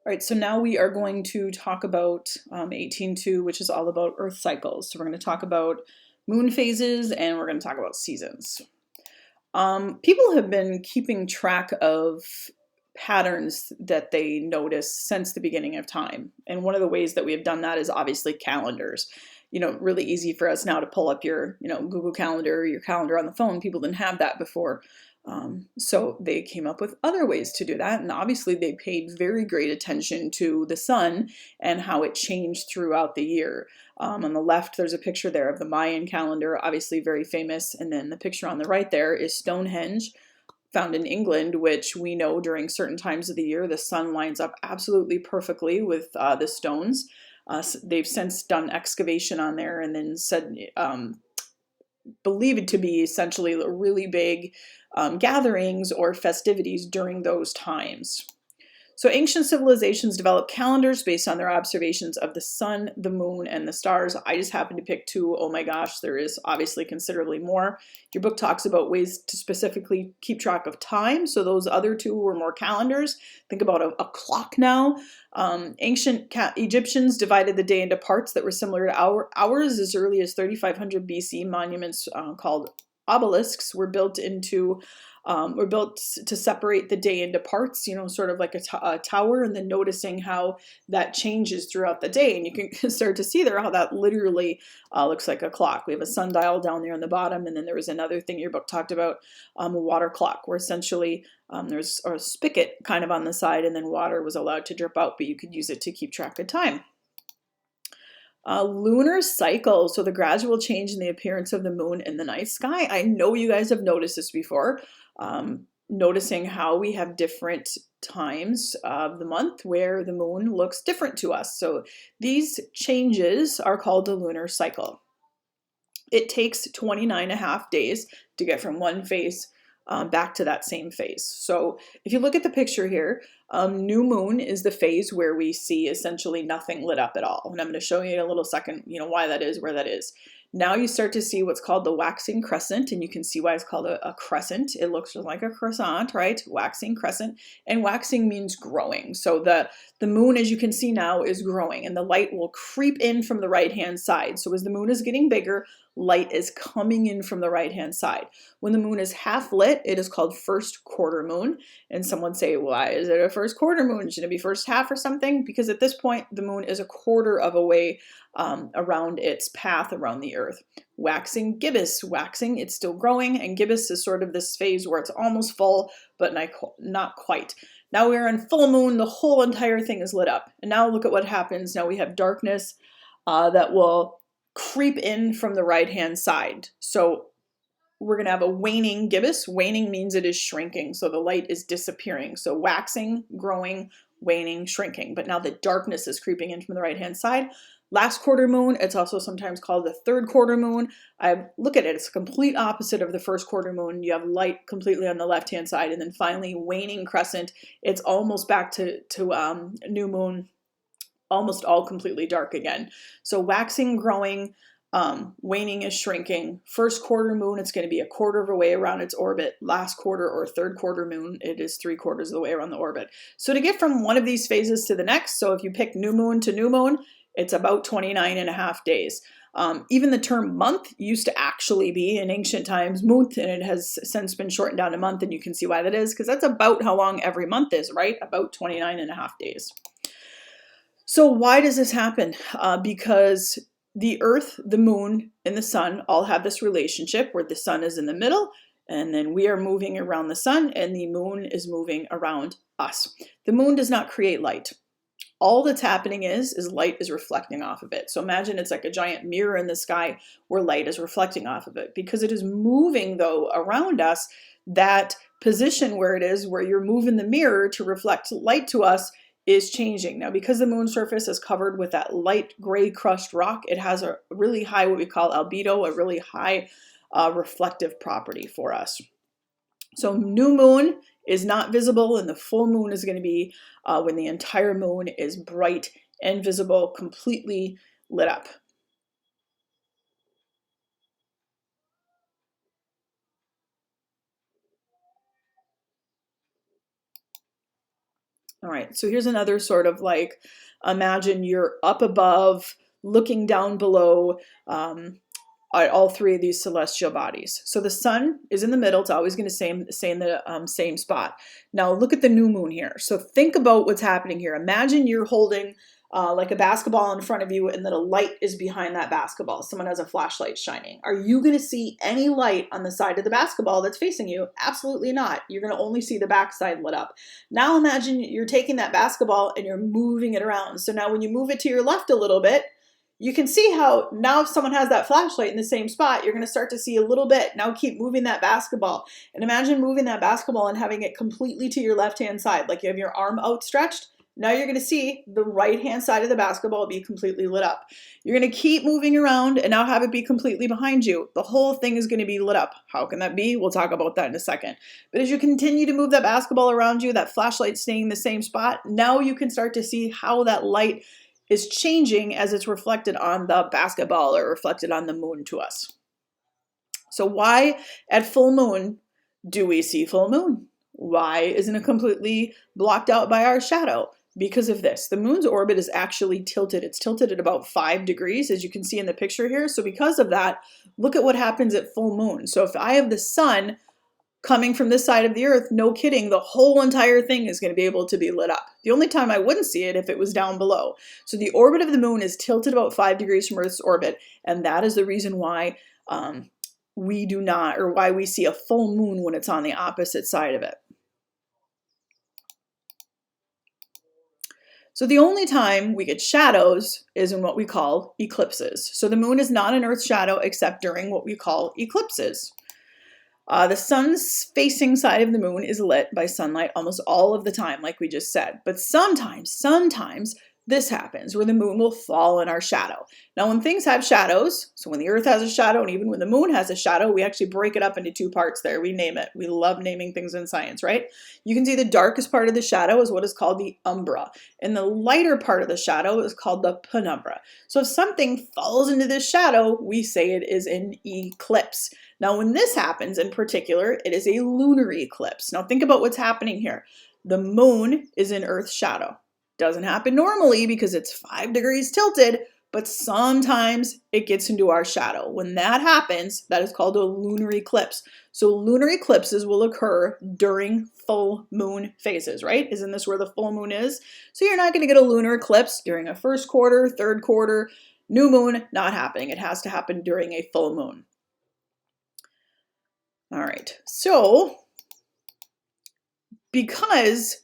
All right, so now we are going to talk about 18.2, which is all about Earth cycles. So we're going to talk about moon phases and we're going to talk about seasons. People have been keeping track of patterns that they notice since the beginning of time. And one of the ways that we have done that is obviously calendars. Really easy for us now to pull up your, Google Calendar, your calendar on the phone. People didn't have that before. So they came up with other ways to do that. And obviously they paid very great attention to the sun and how it changed throughout the year. On the left, there's a picture there of the Mayan calendar, obviously very famous. And then the picture on the right there is Stonehenge, found in England, which we know during certain times of the year, the sun lines up absolutely perfectly with the stones. They've since done excavation on there and then said, believed to be essentially really big gatherings or festivities during those times. So ancient civilizations developed calendars based on their observations of the sun, the moon, and the stars. I just happened to pick two. Oh my gosh, there is obviously considerably more. Your book talks about ways to specifically keep track of time. So those other two were more calendars. Think about a clock now. Ancient Egyptians divided the day into parts that were similar to ours. As early as 3500 BC, monuments called obelisks were built to separate the day into parts, sort of like a tower, and then noticing how that changes throughout the day. And you can start to see there how that literally looks like a clock. We have a sundial down there on the bottom, and then there was another thing your book talked about, a water clock, where essentially there's a spigot kind of on the side, and then water was allowed to drip out, but you could use it to keep track of time. Lunar cycle, so the gradual change in the appearance of the moon in the night sky. I know you guys have noticed this before, noticing how we have different times of the month where the moon looks different to us. So these changes are called the lunar cycle. It takes 29.5 days to get from one phase back to that same phase. So if you look at the picture here, new moon is the phase where we see essentially nothing lit up at all. And I'm going to show you in a little second, why that is, where that is. Now you start to see what's called the waxing crescent, and you can see why it's called a crescent. It looks like a croissant, right? Waxing crescent, and waxing means growing. So the moon, as you can see now, is growing, and the light will creep in from the right-hand side. So as the moon is getting bigger, light is coming in from the right-hand side. When the moon is half lit, it is called first quarter moon. And someone say, why is it a first quarter moon? Should it be first half or something? Because at this point, the moon is a quarter of a way around its path around the earth. Waxing gibbous. Waxing, it's still growing, and gibbous is sort of this phase where it's almost full, but not quite. Now we're in full moon, the whole entire thing is lit up. And now look at what happens. Now we have darkness that will creep in from the right-hand side. So we're going to have a waning gibbous. Waning means it is shrinking, so the light is disappearing. So waxing, growing, waning, shrinking. But now the darkness is creeping in from the right-hand side. Last quarter moon, it's also sometimes called the third quarter moon. Look at it, it's a complete opposite of the first quarter moon. You have light completely on the left-hand side, and then finally waning crescent. It's almost back to new moon, almost all completely dark again. So waxing, growing, waning is shrinking. First quarter moon, it's going to be a quarter of a way around its orbit. Last quarter or third quarter moon, it is 3/4 of the way around the orbit. So to get from one of these phases to the next, so if you pick new moon to new moon, it's about 29.5 days. Even the term month used to actually be in ancient times month, and it has since been shortened down to month, and you can see why that is, because that's about how long every month is, right? About 29.5 days. So why does this happen? Because the Earth, the moon, and the sun all have this relationship where the sun is in the middle, and then we are moving around the sun, and the moon is moving around us. The moon does not create light. All that's happening is light is reflecting off of it. So imagine it's like a giant mirror in the sky where light is reflecting off of it. Because it is moving, though, around us, that position where it is, where you're moving the mirror to reflect light to us, is changing. Now, because the moon's surface is covered with that light gray crushed rock, it has a really high, what we call albedo, a really high reflective property for us. So new moon is not visible, and the full moon is going to be when the entire moon is bright and visible, completely lit up. All right, so here's another sort of like, imagine you're up above, looking down below, at all three of these celestial bodies. So the sun is in the middle. It's always going to stay in the same spot. Now look at the new moon here. So think about what's happening here. Imagine you're holding like a basketball in front of you, and then a light is behind that basketball. Someone has a flashlight shining. Are you going to see any light on the side of the basketball that's facing you? Absolutely not. You're going to only see the backside lit up. Now imagine you're taking that basketball and you're moving it around. So now when you move it to your left a little bit, you can see how now if someone has that flashlight in the same spot, you're going to start to see a little bit. Now keep moving that basketball. And imagine moving that basketball and having it completely to your left-hand side, like you have your arm outstretched. Now you're going to see the right-hand side of the basketball be completely lit up. You're going to keep moving around and now have it be completely behind you. The whole thing is going to be lit up. How can that be? We'll talk about that in a second. But as you continue to move that basketball around you, that flashlight staying in the same spot, now you can start to see how that light is changing as it's reflected on the basketball or reflected on the moon to us. So why at full moon do we see full moon? Why isn't it completely blocked out by our shadow? Because of this. The moon's orbit is actually tilted. It's tilted at about 5 degrees, as you can see in the picture here. So because of that, look at what happens at full moon. So if I have the sun coming from this side of the earth, no kidding, the whole entire thing is going to be able to be lit up. The only time I wouldn't see it if it was down below. So the orbit of the moon is tilted about 5 degrees from Earth's orbit, and that is the reason why we do not, or why we see a full moon when it's on the opposite side of it. So the only time we get shadows is in what we call eclipses. So the moon is not an Earth shadow except during what we call eclipses. The sun's facing side of the moon is lit by sunlight almost all of the time, like we just said. But sometimes this happens where the moon will fall in our shadow. Now, when things have shadows, so when the Earth has a shadow and even when the moon has a shadow, we actually break it up into 2 parts there. We name it. We love naming things in science, right? You can see the darkest part of the shadow is what is called the umbra, and the lighter part of the shadow is called the penumbra. So if something falls into this shadow, we say it is an eclipse. Now, when this happens in particular, it is a lunar eclipse. Now, think about what's happening here. The moon is in Earth's shadow. Doesn't happen normally because it's 5 degrees tilted, but sometimes it gets into our shadow. When that happens, that is called a lunar eclipse. So lunar eclipses will occur during full moon phases, right? Isn't this where the full moon is? So you're not going to get a lunar eclipse during a first quarter, third quarter, new moon, not happening. It has to happen during a full moon. All right, so because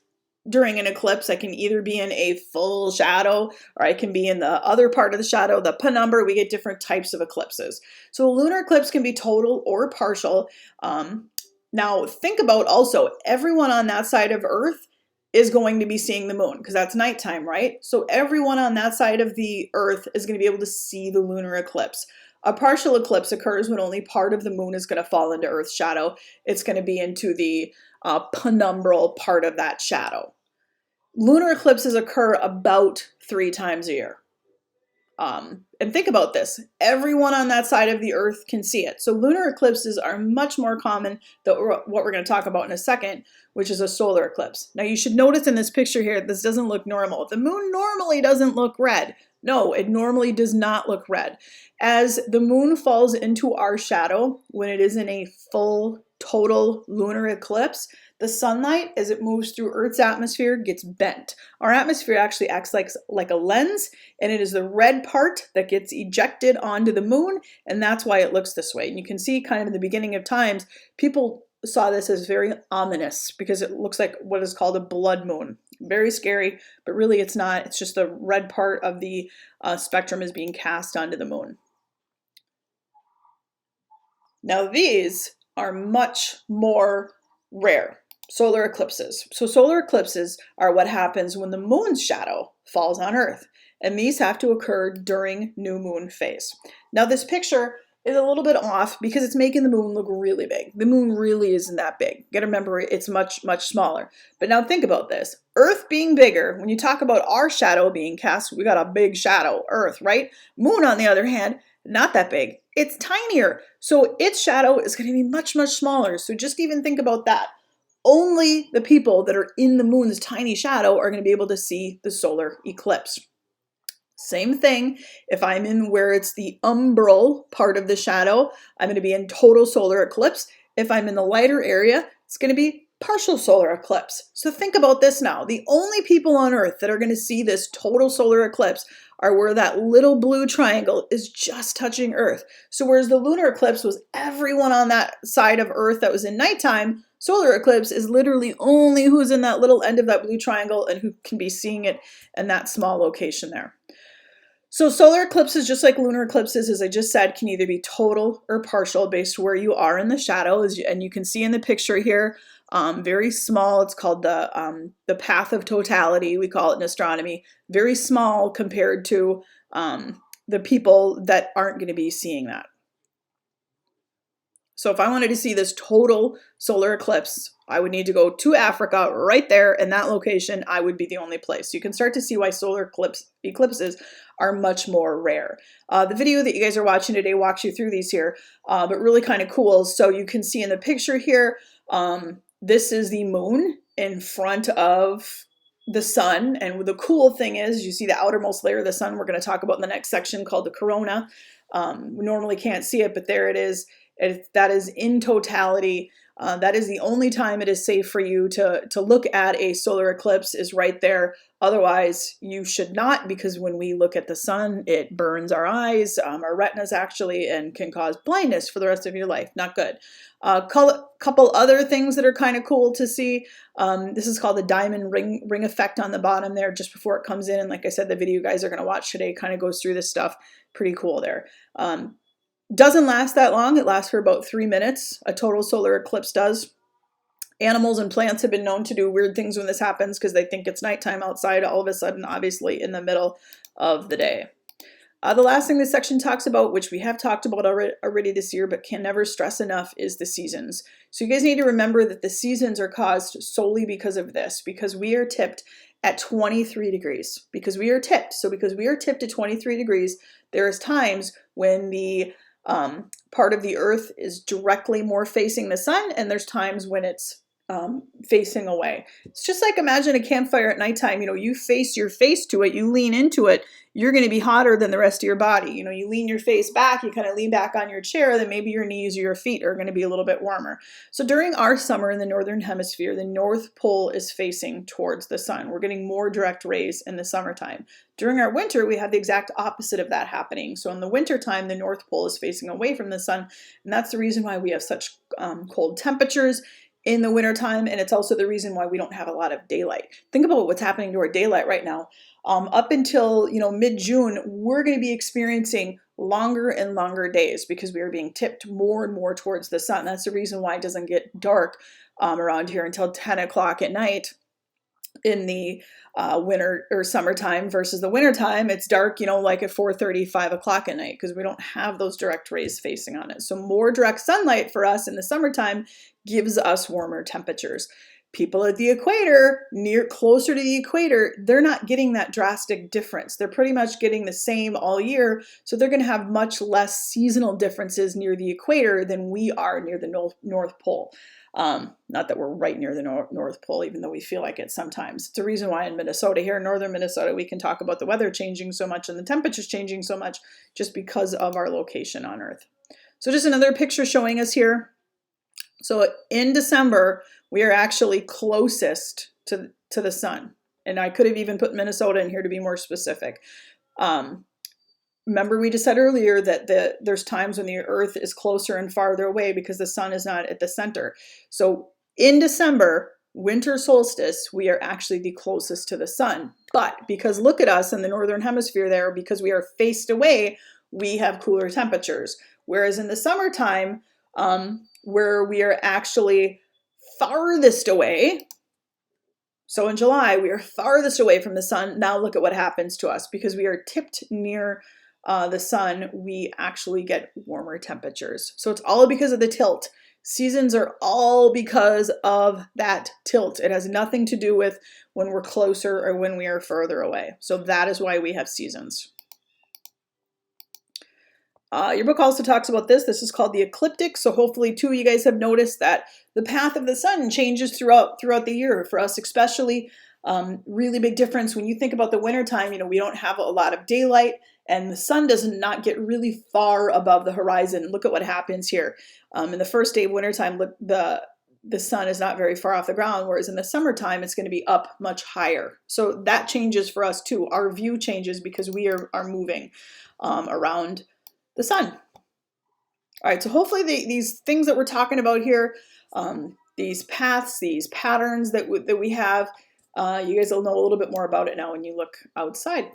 during an eclipse, I can either be in a full shadow or I can be in the other part of the shadow, the penumbra. We get different types of eclipses. So a lunar eclipse can be total or partial. Now think about also everyone on that side of Earth is going to be seeing the moon because that's nighttime, right? So everyone on that side of the Earth is going to be able to see the lunar eclipse. A partial eclipse occurs when only part of the moon is going to fall into Earth's shadow. It's going to be into the penumbral part of that shadow. Lunar eclipses occur about 3 times a year. And think about this. Everyone on that side of the Earth can see it. So lunar eclipses are much more common than what we're going to talk about in a second, which is a solar eclipse. Now you should notice in this picture here, this doesn't look normal. The moon normally doesn't look red. No, it normally does not look red. As the moon falls into our shadow, when it is in a full, total lunar eclipse, the sunlight, as it moves through Earth's atmosphere, gets bent. Our atmosphere actually acts like a lens, and it is the red part that gets ejected onto the moon, and that's why it looks this way. And you can see kind of in the beginning of times, people saw this as very ominous because it looks like what is called a blood moon. Very scary, but really it's not. It's just the red part of the spectrum is being cast onto the moon. Now these are much more rare. Solar eclipses. So solar eclipses are what happens when the moon's shadow falls on Earth. And these have to occur during new moon phase. Now this picture is a little bit off because it's making the moon look really big. The moon really isn't that big. You gotta remember it's much, much smaller. But now think about this. Earth being bigger, when you talk about our shadow being cast, we got a big shadow, Earth, right? Moon, on the other hand, not that big. It's tinier. So its shadow is gonna be much, much smaller. So just even think about that. only the people that are in the moon's tiny shadow are going to be able to see the solar eclipse. Same thing, if I'm in where it's the umbral part of the shadow, I'm going to be in total solar eclipse. If I'm in the lighter area, it's going to be partial solar eclipse. So think about this now. The only people on Earth that are going to see this total solar eclipse are where that little blue triangle is just touching Earth. So whereas the lunar eclipse was everyone on that side of Earth that was in nighttime, solar eclipse is literally only who's in that little end of that blue triangle and who can be seeing it in that small location there. So solar eclipses, just like lunar eclipses, as I just said, can either be total or partial based where you are in the shadow. And you can see in the picture here, very small. It's called the path of totality. We call it in astronomy. Very small compared to the people that aren't going to be seeing that. So if I wanted to see this total solar eclipse, I would need to go to Africa right there in that location. I would be the only place. So you can start to see why solar eclipses are much more rare. The video that you guys are watching today walks you through these here, but really kind of cool. So you can see in the picture here, this is the moon in front of the sun. And the cool thing is you see the outermost layer of the sun we're going to talk about in the next section called the corona. We normally can't see it, but there it is. That is in totality. That is the only time it is safe for you to look at a solar eclipse is right there. Otherwise, you should not, because when we look at the sun, it burns our eyes, our retinas actually, and can cause blindness for the rest of your life. Not good. Couple other things that are kind of cool to see. This is called the diamond ring effect on the bottom there just before it comes in. And like I said, the video you guys are going to watch today kind of goes through this stuff. Pretty cool there. Doesn't last that long. It lasts for about 3 minutes. A total solar eclipse does. Animals and plants have been known to do weird things when this happens because they think it's nighttime outside, all of a sudden, obviously, in the middle of the day. The last thing this section talks about, which we have talked about already this year, but can never stress enough, is the seasons. So you guys need to remember that the seasons are caused solely because of this, because we are tipped at 23 degrees. Because we are tipped. So because we are tipped at 23 degrees, there is times when the part of the earth is directly more facing the sun, and there's times when it's facing away. It's just like imagine a campfire at nighttime. You face your face to it, you lean into it, you're going to be hotter than the rest of your body. You lean your face back, you kind of lean back on your chair, then maybe your knees or your feet are going to be a little bit warmer. So during our summer in the northern hemisphere, the North Pole is facing towards the sun. We're getting more direct rays in the summertime. During our winter, we have the exact opposite of that happening. So in the wintertime, the North Pole is facing away from the sun, and that's the reason why we have such cold temperatures in the wintertime, and it's also the reason why we don't have a lot of daylight. Think about what's happening to our daylight right now. Up until mid-June, we're going to be experiencing longer and longer days because we are being tipped more and more towards the sun. That's the reason why it doesn't get dark around here until 10 o'clock at night in the winter or summertime versus the wintertime. It's dark, like at 4:30, 5 o'clock at night because we don't have those direct rays facing on it. So more direct sunlight for us in the summertime gives us warmer temperatures. People at the equator, closer to the equator, they're not getting that drastic difference. They're pretty much getting the same all year. So they're going to have much less seasonal differences near the equator than we are near the North Pole. Not that we're right near the North Pole, even though we feel like it sometimes. It's a reason why in Minnesota, here in northern Minnesota, we can talk about the weather changing so much and the temperatures changing so much just because of our location on Earth. So just another picture showing us here. So in December, we are actually closest to the sun. And I could have even put Minnesota in here to be more specific. Remember we just said earlier that there's times when the earth is closer and farther away because the sun is not at the center. So in December, winter solstice, we are actually the closest to the sun. But because look at us in the northern hemisphere there, because we are faced away, we have cooler temperatures. Whereas in the summertime, where we are actually farthest away, so in July, we are farthest away from the sun. Now look at what happens to us. Because we are tipped near the sun, we actually get warmer temperatures. So it's all because of the tilt. Seasons are all because of that tilt. It has nothing to do with when we're closer or when we are further away. So that is why we have seasons. Your book also talks about this. This is called the ecliptic. So hopefully, too, you guys have noticed that the path of the sun changes throughout the year. For us, especially, really big difference when you think about the wintertime. You know, we don't have a lot of daylight, and the sun does not get really far above the horizon. Look at what happens here. In the first day of wintertime, look, the sun is not very far off the ground, whereas in the summertime, it's going to be up much higher. So that changes for us too. Our view changes because we are moving around the sun. All right, so hopefully these things that we're talking about here, these paths, these patterns that we have, you guys will know a little bit more about it now when you look outside.